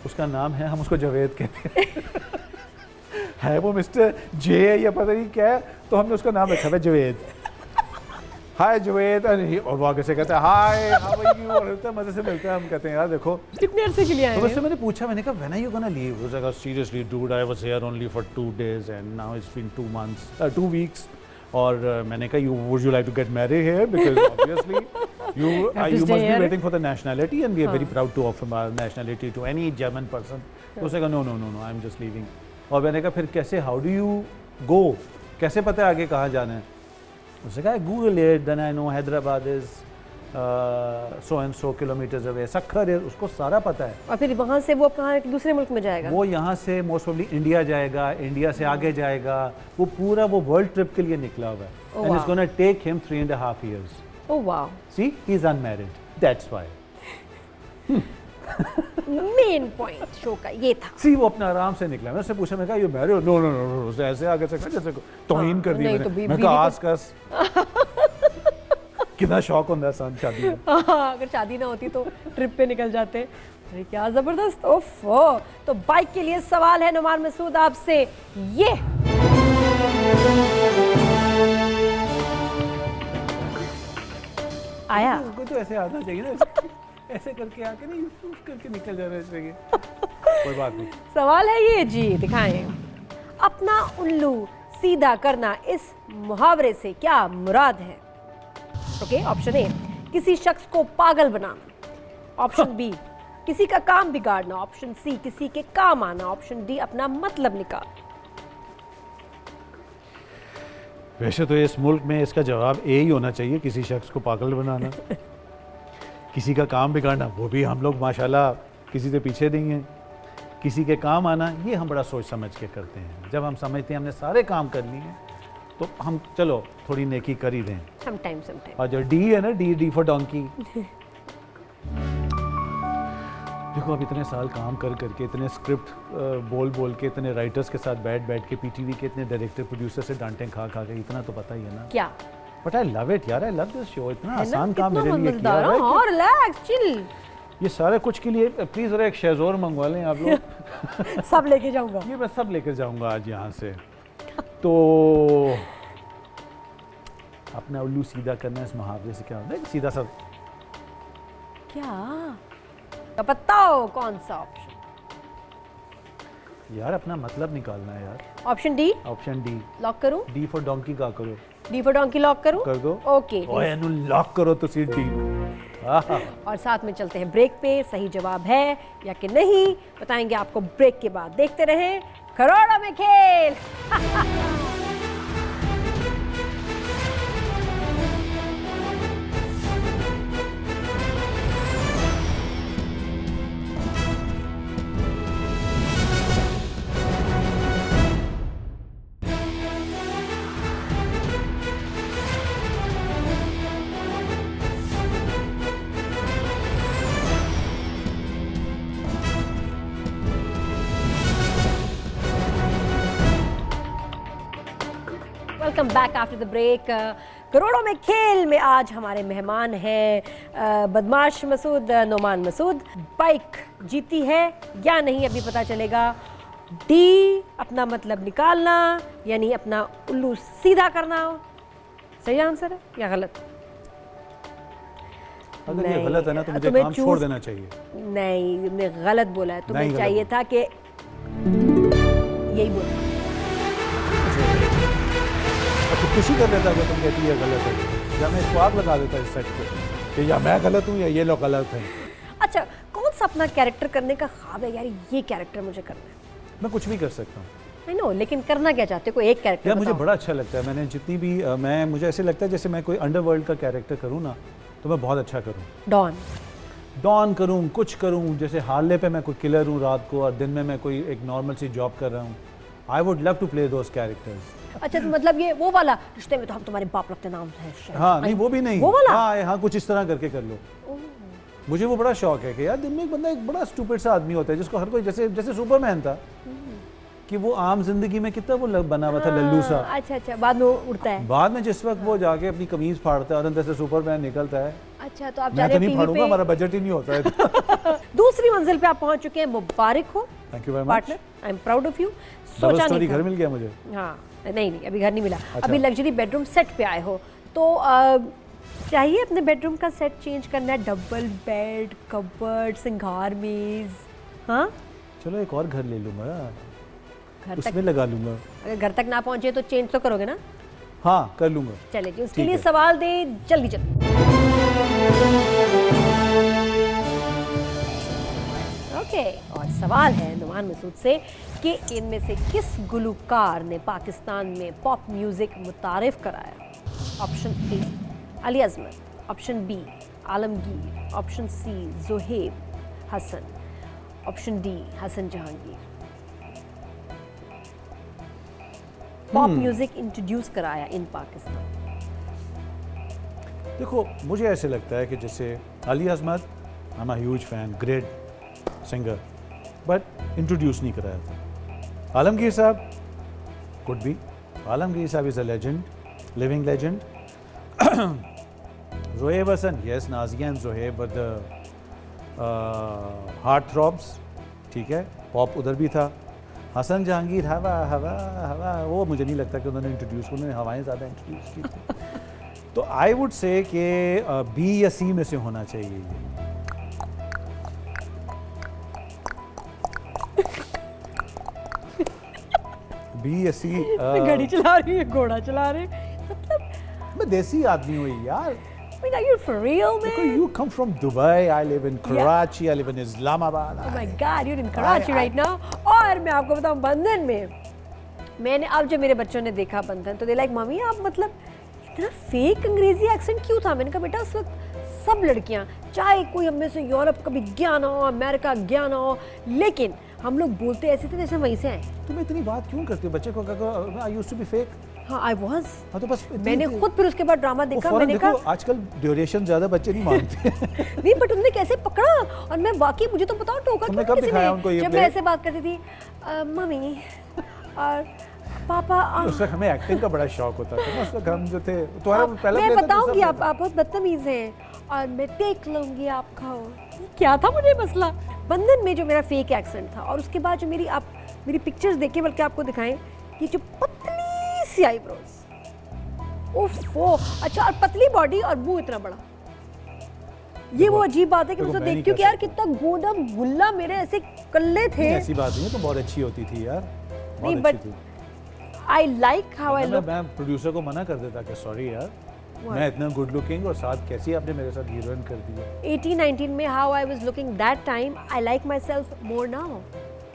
उसका नाम है, हम उसको जावेद कहते हैं है वो मिस्टर जे या पता नहीं क्या है, तो हमने उसका नाम रखा है जावेद। हाय जावेद, और वो आगे से कहता है हाय हाउ आर यू, और इतना मजे से मिलता है। हम कहते हैं यार देखो कितने अरसे के लिए आए तो हैं? उससे मैंने पूछा, मैंने कहा when are you gonna leave? उस जगह seriously dude I was here only for 2 days and now it's been 2 weeks। और मैंने कहा you would you like to get married here because obviously you must be waiting for the nationality and we are very proud to offer our nationality to any German person। तो उसने कहा no I'm just leaving। और मैंने कहा फिर कैसे, how do you go, कैसे पता है आगे कहाँ जाना है? उसने कहा Google it, then I know Hyderabad is so and so kilometers away, Sukkur है, उसको सारा पता है। और फिर वहाँ से वो कहाँ दूसरे मुल्क में जाएगा? वो यहाँ से मोस्ट प्रोबेबली इंडिया जाएगा, इंडिया से आगे जाएगा, वो पूरा वो वर्ल्ड ट्रिप के लिए निकला हुआ है। and it's going to take him 3.5 years। Oh wow। See, he's unmarried, that's why। Main point show का ये था। सी वो अपना आराम से निकला। मैं उससे पूछा, मैं कहा you married? No no no no, ऐसे आगे से कहा जैसे तौहीन कर दी नहीं मैंने। तो मैं कहा आस कस कितना शौक होता है सन शादी में। अगर शादी ना होती तो ट्रिप पे निकल जाते। अरे क्या जबरदस्त। ओफो। तो बाइक के लिए सवाल है नुमान मसूद आपसे, ये आया? उनको तो ऐसे आना चाहिए ना, ऐसे करके आके नहीं करके निकल जाना चाहिए। कोई बात नहीं। सवाल है ये जी, दिखाएं। अपना उल्लू सीधा करना इस मुहावरे से क्या मुराद है? ओके, ऑप्शन ए किसी शख्स को पागल बनाना, ऑप्शन बी किसी का काम बिगाड़ना, ऑप्शन सी किसी के काम आना, ऑप्शन डी अपना मतलब निकाल। वैसे तो इस मुल्क में इसका जवाब ए ही होना चाहिए, किसी शख्स को पागल बनाना। किसी का काम बिगाड़ना, वो भी हम लोग माशाल्लाह किसी से पीछे नहीं हैं। किसी के काम आना, ये हम बड़ा सोच समझ के करते हैं। जब हम समझते हैं हमने सारे काम कर लिए तो हम चलो थोड़ी नेकी कर ही दें। समटाइम और जो डी है ना, डी फॉर डोंकी। देखो अब इतने साल काम कर करके, इतने स्क्रिप्ट बोल के, इतने राइटर्स के साथ बैठ के, पीटीवी के इतने डायरेक्टर प्रोड्यूसर से डांटे खा के, इतना तो पता ही है ना क्या? बट आई लव इट यार, आई लव दिस शो। इतना आसान काम कितना मेरे लिए किया मजेदार, हुआ है और रिलैक्स चिल। कि ये सारे कुछ के लिए प्लीज जरा एक शेजोर मंगवा लें आप लोग। सब लेके जाऊंगा। ये मैं सब लेकर जाऊंगा आज यहाँ से। तो अपना उल्लू सीधा करना, इस मुहावरे से क्या होता है? सीधा सा क्या? तो बताओ कौन सा ऑप्शन? यार अपना मतलब निकालना है यार। Option D option D. Lock करूं? डी फॉर डोंकी का करो। डी फॉर डोंकी लॉक करूं? कर दो। ओके। ओए नु लॉक करो तो सीट डी। और साथ में चलते हैं ब्रेक पे। सही जवाब है या कि नहीं बताएंगे आपको ब्रेक के बाद। देखते रहें करोड़ों में खेल। Welcome back after the break. करोड़ों में खेल में आज हमारे मेहमान हैं बदमाश मसूद, नुमान मसूद। बाइक जीती है या नहीं अभी पता चलेगा। डी अपना मतलब निकालना यानी अपना उल्लू सीधा करना सही आंसर है या गलत? अगर ये गलत है ना तो मुझे तुम्हें काम छोड़ देना चाहिए। नहीं, तुमने गलत बोला है। तुम्हें नहीं, गलत चाहिए था कि यही बोला। खुशी कर लेता अगर तुम कहती है गलत है, या मैं इसको आग लगा देता इस सेट को कि या मैं गलत हूँ या ये लोग गलत हैं। अच्छा, कौन सा अपना कैरेक्टर करने का ख्वाब है यार? ये कैरेक्टर मुझे करना है। मैं कुछ भी कर सकता हूँ। आई नो, लेकिन करना क्या चाहते हो? कोई एक कैरेक्टर यार मुझे बड़ा अच्छा लगता है। मैंने जितनी भी मुझे ऐसे लगता है जैसे मैं कोई अंडरवर्ल्ड का कैरेक्टर करूँ ना तो मैं बहुत अच्छा करूँ। डॉन। डॉन करूँ, कुछ करूँ, जैसे हार्ले पे मैं कोई किलर हूँ रात को और दिन में मैं कोई एक नॉर्मल सी जॉब कर रहा हूँ. I would love to play those characters. अच्छा, तो मतलब ये वो वाला रिश्ते में तो हम तुम्हारे बाप लगते नाम है शायद. हाँ, नहीं वो भी नहीं. वो वाला? हाँ, कुछ इस तरह करके कर लो. मुझे वो बड़ा शौक है कि यार दिन में एक बंदा एक बड़ा स्टूपिड सा आदमी होता है जिसको हर कोई जैसे जैसे सुपरमैन था कि वो आम जिंदगी में कितना वो बना हुआ था लल्लू सा. अच्छा, बाद में उड़ता है. बाद में जिस वक्त वो जाके अपनी कमीज फाड़ता है और अंदर से सुपरमैन निकलता है. अच्छा, तो आप मैं तो नहीं फाड़ूंगा, हमारा बजट ही नहीं होता है. दूसरी मंजिल पे आप पहुंच चुके हैं. मुबारक हो thank you very much partner. I am proud of you. सोचा नहीं घर मिल गया मुझे. हाँ, नहीं अभी घर नहीं मिला. अच्छा. अभी लग्जरी बेडरूम सेट पे आए हो तो चाहिए अपने बेडरूम का सेट चेंज करना है. डबल बेड, कबर्ड, सिंगार मेज. हाँ, चलो एक और घर ले लूंगा, घर तक उसमें लगा लूंगा. अगर घर तक ना पहुंचे तो चेंज तो करोगे ना. हाँ कर लूंगा. चलिए जी, उसके ठीक लिए है. सवाल दे जल्दी. ओके, और सवाल है नुमान मसूद से कि इनमें से किस गुलूकार ने पाकिस्तान में पॉप म्यूजिक मुतारिफ कराया. Option A Ali Azmat, option B Alamgir, option C Zoheb Hassan, option D Hasan Jahangir. Pop music introduce कराया इन पाकिस्तान. देखो मुझे ऐसे लगता है कि जैसे Ali Azmat, I am a huge fan, great singer, but introduce नहीं कराया था. आलमगीर साहब कुड बी. आलमगीर साहब is a legend, living legend. Zohaib Hassan, yes, Nazia and Zohaib were the heart throbs. ठीक है, पॉप उधर भी था. हसन जहांगीर हवा हवा हवा, वो मुझे नहीं लगता कि उन्होंने हवाएं ज़्यादा इंट्रोड्यूस की थी. तो आई वुड से कि बी या सी में से होना चाहिए. बी या सी. गाड़ी चला रही है, घोड़ा चला रहे, मतलब मैं देसी आदमी हूँ यार. I mean, are you for real, man? You come from Dubai, I live in Karachi, I live in Islamabad. Oh my God, you're in Karachi right now. और मैं आपको बताऊं, बंधन में मैंने अब जब मेरे बच्चों ने देखा बंधन तो दे लाइक मम्मी आप मतलब इतना फेक अंग्रेजी एक्सेंट क्यों था. मैंने कहा बेटा उस वक्त सब लड़कियां, चाहे कोई हम में से यूरोप कभी गया ना हो, अमेरिका गया ना हो, लेकिन हम लोग बोलते ऐसे थे जैसे वहीं से आए. तुम इतनी बात क्यों करते हो बच्चे को? I used to be fake. हाँ, I was. हाँ तो बस मैंने खुद फिर उसके बाद ड्रामा देखा. मैंने कहा आजकल ड्यूरेशन ज्यादा बच्चे नहीं मानते. नहीं, बट उन्होंने कैसे पकड़ा और मैं वाकई मुझे तो बताओ टोका तुमने क्यों कब किसी दिखाया ने उनको ये जब play? मैं ऐसे बात करती थी मम्मी और पापा. उस वक्त हमें एक्टिंग का बड़ा शौक होता था ना. उस वक्त हम जो थे तुम्हारा पहला मैं play था, बताऊंगी दूसरा आप play था. बहुत बदतमीज हैं और मैं देख लूंगी आप खाओ. क्या था मुझे मसला. बंधन में जो मेरा फेक एक्सेंट था और उसके बाद जो मेरी पिक्चर्स देखिए, बल्कि आपको दिखाएं, ये जो पतली सी आईब्रोज, ओफो. अच्छा, और पतली बॉडी और मुंह इतना बड़ा. ये वो अजीब बात है कि मुझे देखती हूँ कि यार कितना गोदा गुल्ला मेरे ऐसे कल्ले थे. ऐसी बात नहीं है, तो बहुत अच्छी होती थी यार. नहीं, बहुत but अच्छी थी. I like how I look. मैं प्रोड्यूसर को मना कर देता कि सॉरी यार, मैं इतना गुड लुकिंग और साथ कैसी आपने मेरे साथ हीरोइन कर दी. 18-19 में how I was looking that time, I like my self more now.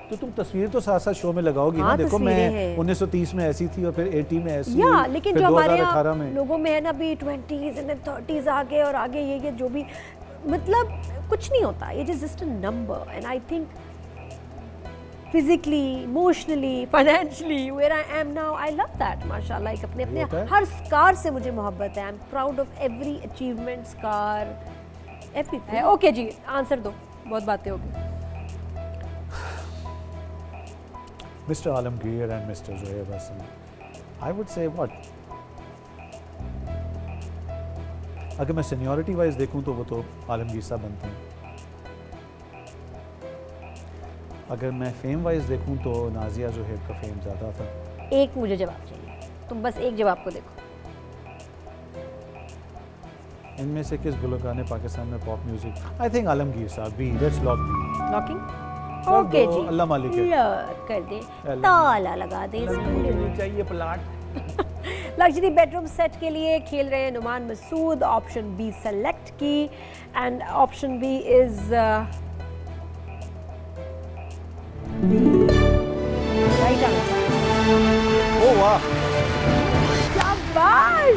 तो तुम तस्वीर तो साथ साथ शो में लगाओगी हाँ, ना. देखो मैं तस्वीरें हैं. 1930 में ऐसी थी और फिर 80 में ऐसी या हुई, लेकिन फिर जो हमारे 2018 यहाँ में. लोगों में है ना अभी 20s एंड 30s आगे और आगे ये जो भी, मतलब कुछ नहीं होता. ये just a number. And I think physically, emotionally, financially where I am now, I love that. माशाल्लाह, एक अपने अपने हर स्कार से मुझे मोहब्बत है. I am proud of every achievement, scar, everything. Okay जी, आंसर दो, बहुत बातें हो गई. Mr. Alamgir and Mr. Zohaib Hassan, I would say what? अगर मैं सीनियरिटी वाइज देखूं तो वो तो आलमगीर साहब बनते हैं. अगर मैं फेम वाइज देखूं तो नाजिया जोहेब का फेम ज़्यादा था. एक मुझे जवाब चाहिए, तुम बस एक जवाब को देखो. इनमें से किस गुलकार ने पाकिस्तान में pop music? I think Alamgir साहब. B, let's lock B. Locking. कर ओके दो, जी, अल्लाह मालिक है. लॉक कर दे, अल्लाह ताला लगा दे. चाहिए प्लाट. लग्जरी बेडरूम सेट के लिए खेल रहे हैं Numan Masood. Option B select की and option B is right answer. ओ वाह. शाबाश.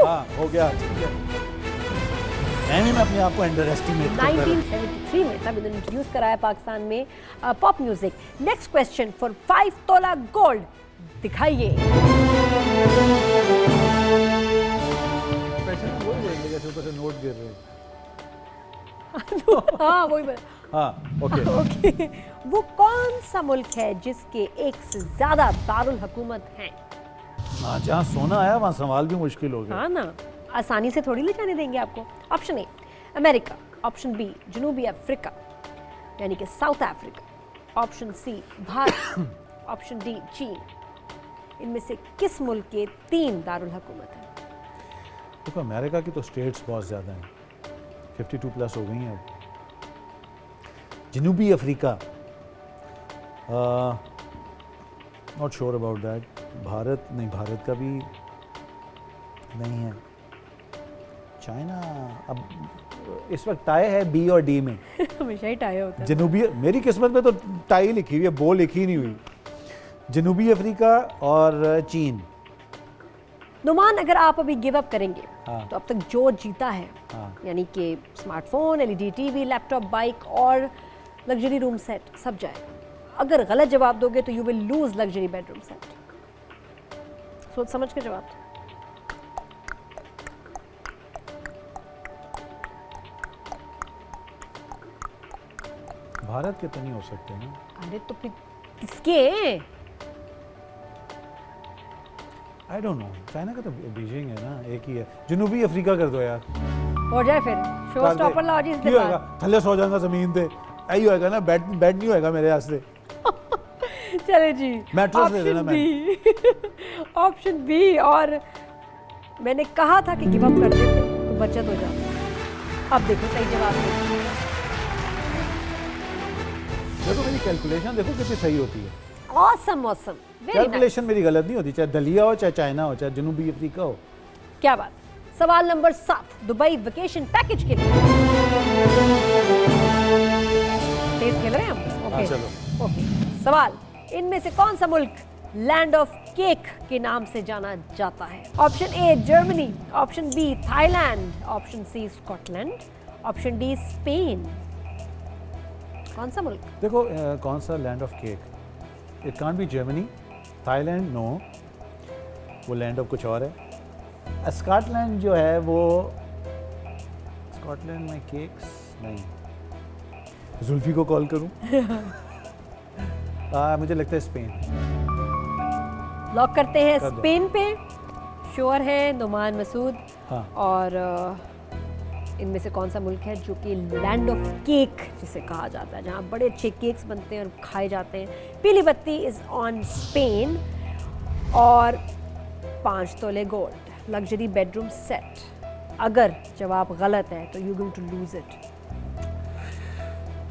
हाँ हो गया. ठीक है. मैं अपने आप को अंडर एस्टिमेट 1973 में तब इन्होंने इंट्रोड्यूस कराया पाकिस्तान में pop music. Next question for 5 तोला गोल्ड, दिखाइए। ऊपर से नोट गिर रहे हैं। हाँ वही हाँ ओके ओके। वो कौन सा मुल्क है जिसके एक से ज्यादा दारुल हुकूमत हैं? हाँ, जहाँ सोना आया वहाँ सवाल भी मुश्किल हो गया। हाँ ना, आसानी से थोड़ी ले जाने देंगे आपको। Option A America, option B जनूबी अफ्रीका यानी कि south Africa, option C Bharat, option D चीन। इनमें से किस मुल्क के 3 दारुल हुकूमत हैं? देखो अमेरिका की तो स्टेट्स बहुत ज़्यादा हैं, 52 प्लस हो गई हैं अब। जनूबी Africa, not sure about that. Bharat नहीं, भारत का भी नहीं है। चाइना, अब इस वक्त टाई है बी और डी में। हमेशा ही टाई होता है। जनूबी, मेरी किस्मत में तो टाई लिखी हुई है, बो लिखी नहीं हुई। जनूबी अफ्रीका और चीन। नुमान, अगर आप अभी गिव अप करेंगे हाँ। तो अब तक जो जीता है हाँ। यानी कि smartphone, LED TV, laptop, bike और लग्जरी रूम सेट सब जाएगा। अगर गलत जवाब दोगे तो you will lose luxury bedroom set. सोच समझ के जवाब दो। भारत के तो नहीं हो सकते ना। अरे तो फिर किसके? आई डोंट नो, चाइना का तो बीजिंग है ना, एक ही है। जनूबी अफ्रीका कर दो यार। हो जाए फिर, शो स्टॉपर लाओ जी। क्यों होएगा? थल्ले सो जाऊंगा जमीन पे, यही होएगा ना। बेड नहीं होएगा मेरे वास्ते। चले जी, मैट्रेस ले लेना मैं। Option B. और मैंने कहा था कि गिव अप कर देते तो बचत हो जाती। अब देखो सही जवाब देखो। देखो मेरी कैलकुलेशन देखो कितनी सही होती है। Awesome awesome, very nice. Calculation मेरी गलत नहीं होती, चाहे दलिया हो, चाहे चाइना हो, चाहे जनूबी अफ्रीका हो। क्या बात। सवाल नंबर 7, दुबई वेकेशन पैकेज के लिए। तेज खेल रहे हैं हम? हाँ, चलो। ओके। सवाल, इनमें से कौन सा मुल्क लैंड ऑफ केक के नाम से जाना जाता है? Option A Germany, option B Thailand, option C Scotland, option D Spain. कौन सा मुल्क? देखो कौन सा land of cake? It can't be Germany, Thailand no, वो लैंड ऑफ कुछ और है। स्कॉटलैंड जो है वो, स्कॉटलैंड में केक्स नहीं। जुल्फी को कॉल करूं? मुझे लगता है स्पेन। लॉक करते हैं कर दो। स्पेन पे। श्योर है नुमान मसूद? हाँ। और इनमें से कौन सा मुल्क है जो कि लैंड ऑफ केक जिसे कहा जाता है, जहाँ बड़े अच्छे केक्स बनते हैं और खाए जाते हैं? पीली बत्ती इज ऑन स्पेन। और 5 तोले गोल्ड लग्जरी बेडरूम सेट। अगर जवाब गलत है तो you going to lose it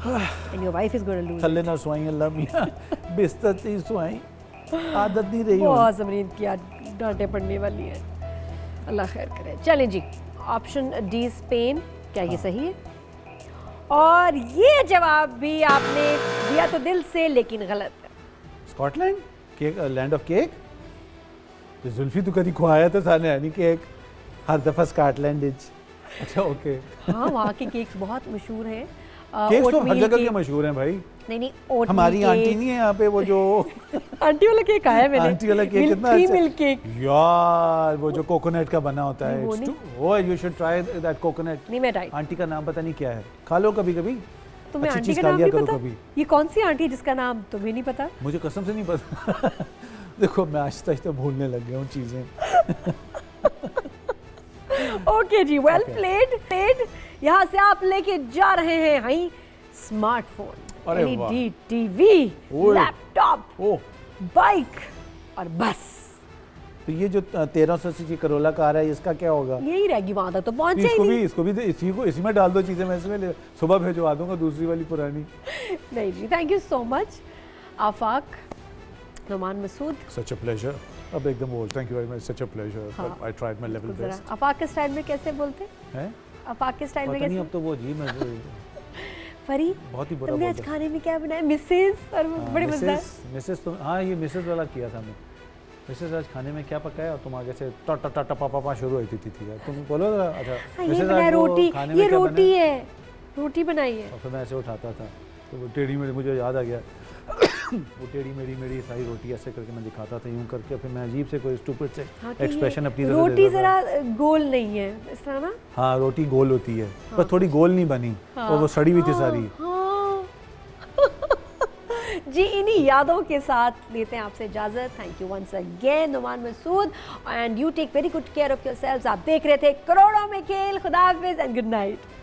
and your wife is going to lose थल्ले ना सोई अल्लाह मियां, बिस्तर से सोई, आदत नहीं रही हो। बहुत ज़मीन की आज डांटे पड़ने वाली है, अल्लाह खैर करे। चलें जी, ऑप्शन डी स्पेन, क्या ये सही है? और ये जवाब भी आपने दिया तो दिल से, लेकिन गलत है। Scotland cake, land of cake. तो जुल्फी तो कभी खुआया तो साने है नहीं केक, हर दफा स्कॉटलैंड इज। अच्छा ओके। हाँ, वहाँ के केक्स बहुत मशहूर हैं। केक्स तो हर जगह के मशहूर हैं भाई। नहीं, ओट हमारी आंटी नहीं है यहाँ पे वो जो आंटी वाला केक आया मैंने। आंटी वाला केक कितना अच्छा मिल्क केक यार, वो जो कोकोनट का बना होता नहीं, वो है। नहीं। वो you should try that coconut. नहीं, मैं ट्राई। आंटी का नाम पता नहीं क्या है, खा लो कभी कभी। तुम्हें अच्छी आंटी चीज का खा नाम लिया नहीं करो पता? कभी। ये कौन सी आंटी है जिसका नाम तुम्हें नहीं पता? मुझे कसम से नहीं पता। देखो मैं आहिस्ता आहिस्ता भूलने लग गया हूँ चीजें। ओके जी, वेल प्लेड। यहाँ से आप लेके जा रहे हैं हाई स्मार्टफोन, अरे वाह। एलईडी टीवी, ओए। लैपटॉप, ओह, बाइक और बस। तो ये जो 1300 सीसी करोला कार है इसका क्या होगा? यही रहेगी, वहां तक तो पहुंच इसको जाएगी। भी इसी में डाल दो चीजें, मैं इसमें सुबह भेजवा दूंगा दूसरी वाली पुरानी। नहीं जी, thank you so much Afaq, Numan Masood. Such a pleasure. अब एकदम बोल, thank you very much, such a pleasure, हाँ। आई ट्राइड माय लेवल जरा बेस्ट। आफाक के स्टाइल में कैसे बोलते हैं? आफाक के स्टाइल में पता नहीं, कैसे? अब तो वो जी मैं फरी, बहुत ही बुरा तुमने आज बोलता। खाने में क्या बनाया? मिसेस और वो बड़े मजेदार। मिसेस तो हाँ, ये मिसेस वाला किया था मैं। मिसेज आज खाने में क्या पकाया, और तुम आगे से ट ट ट पा शुरू होती थी यार, तुम बोलो जरा। अच्छा हाँ, ये मिसेज बनाया आज वो रोटी, खाने में ये क्या रोटी बना? है, रोटी बनाई है। और फिर मैं ऐसे उठाता था तो वो टेढ़ी मेढ़ी, मुझे याद आ गया वो टेढ़ी मेढ़ी सारी रोटी ऐसे करके मैं दिखाता था यूं करके, फिर मैं अजीब से कोई स्टूपिड से हाँ, कि एक्सप्रेशन ये अपनी तरफ रोटी देता था। जरा गोल नहीं है इस तरह ना। हाँ रोटी गोल होती है, पर थोड़ी गोल नहीं बनी, और वो सड़ी हुई थी सारी। हाँ। जी इन्हीं यादों के साथ लेते हैं आपसे इजाजत। Thank you once again Numan Masood, and you take very good care of yourselves. आप देख रहे थे करोड़ों में खेल। खुदा हाफिज and good night.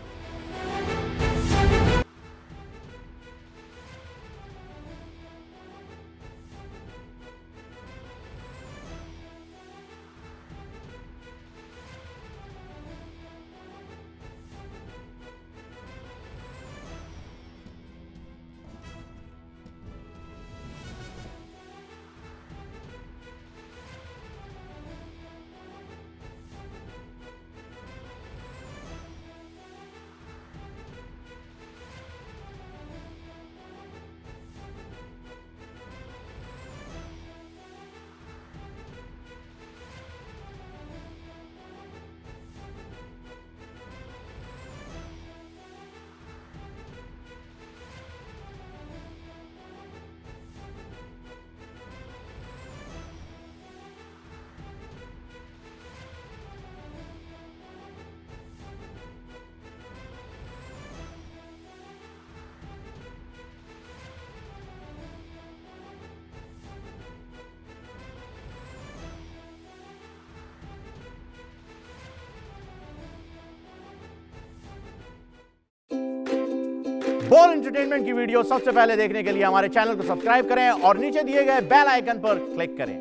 Bol entertainment की वीडियो सबसे पहले देखने के लिए हमारे चैनल को सब्सक्राइब करें और नीचे दिए गए बेल आइकन पर क्लिक करें।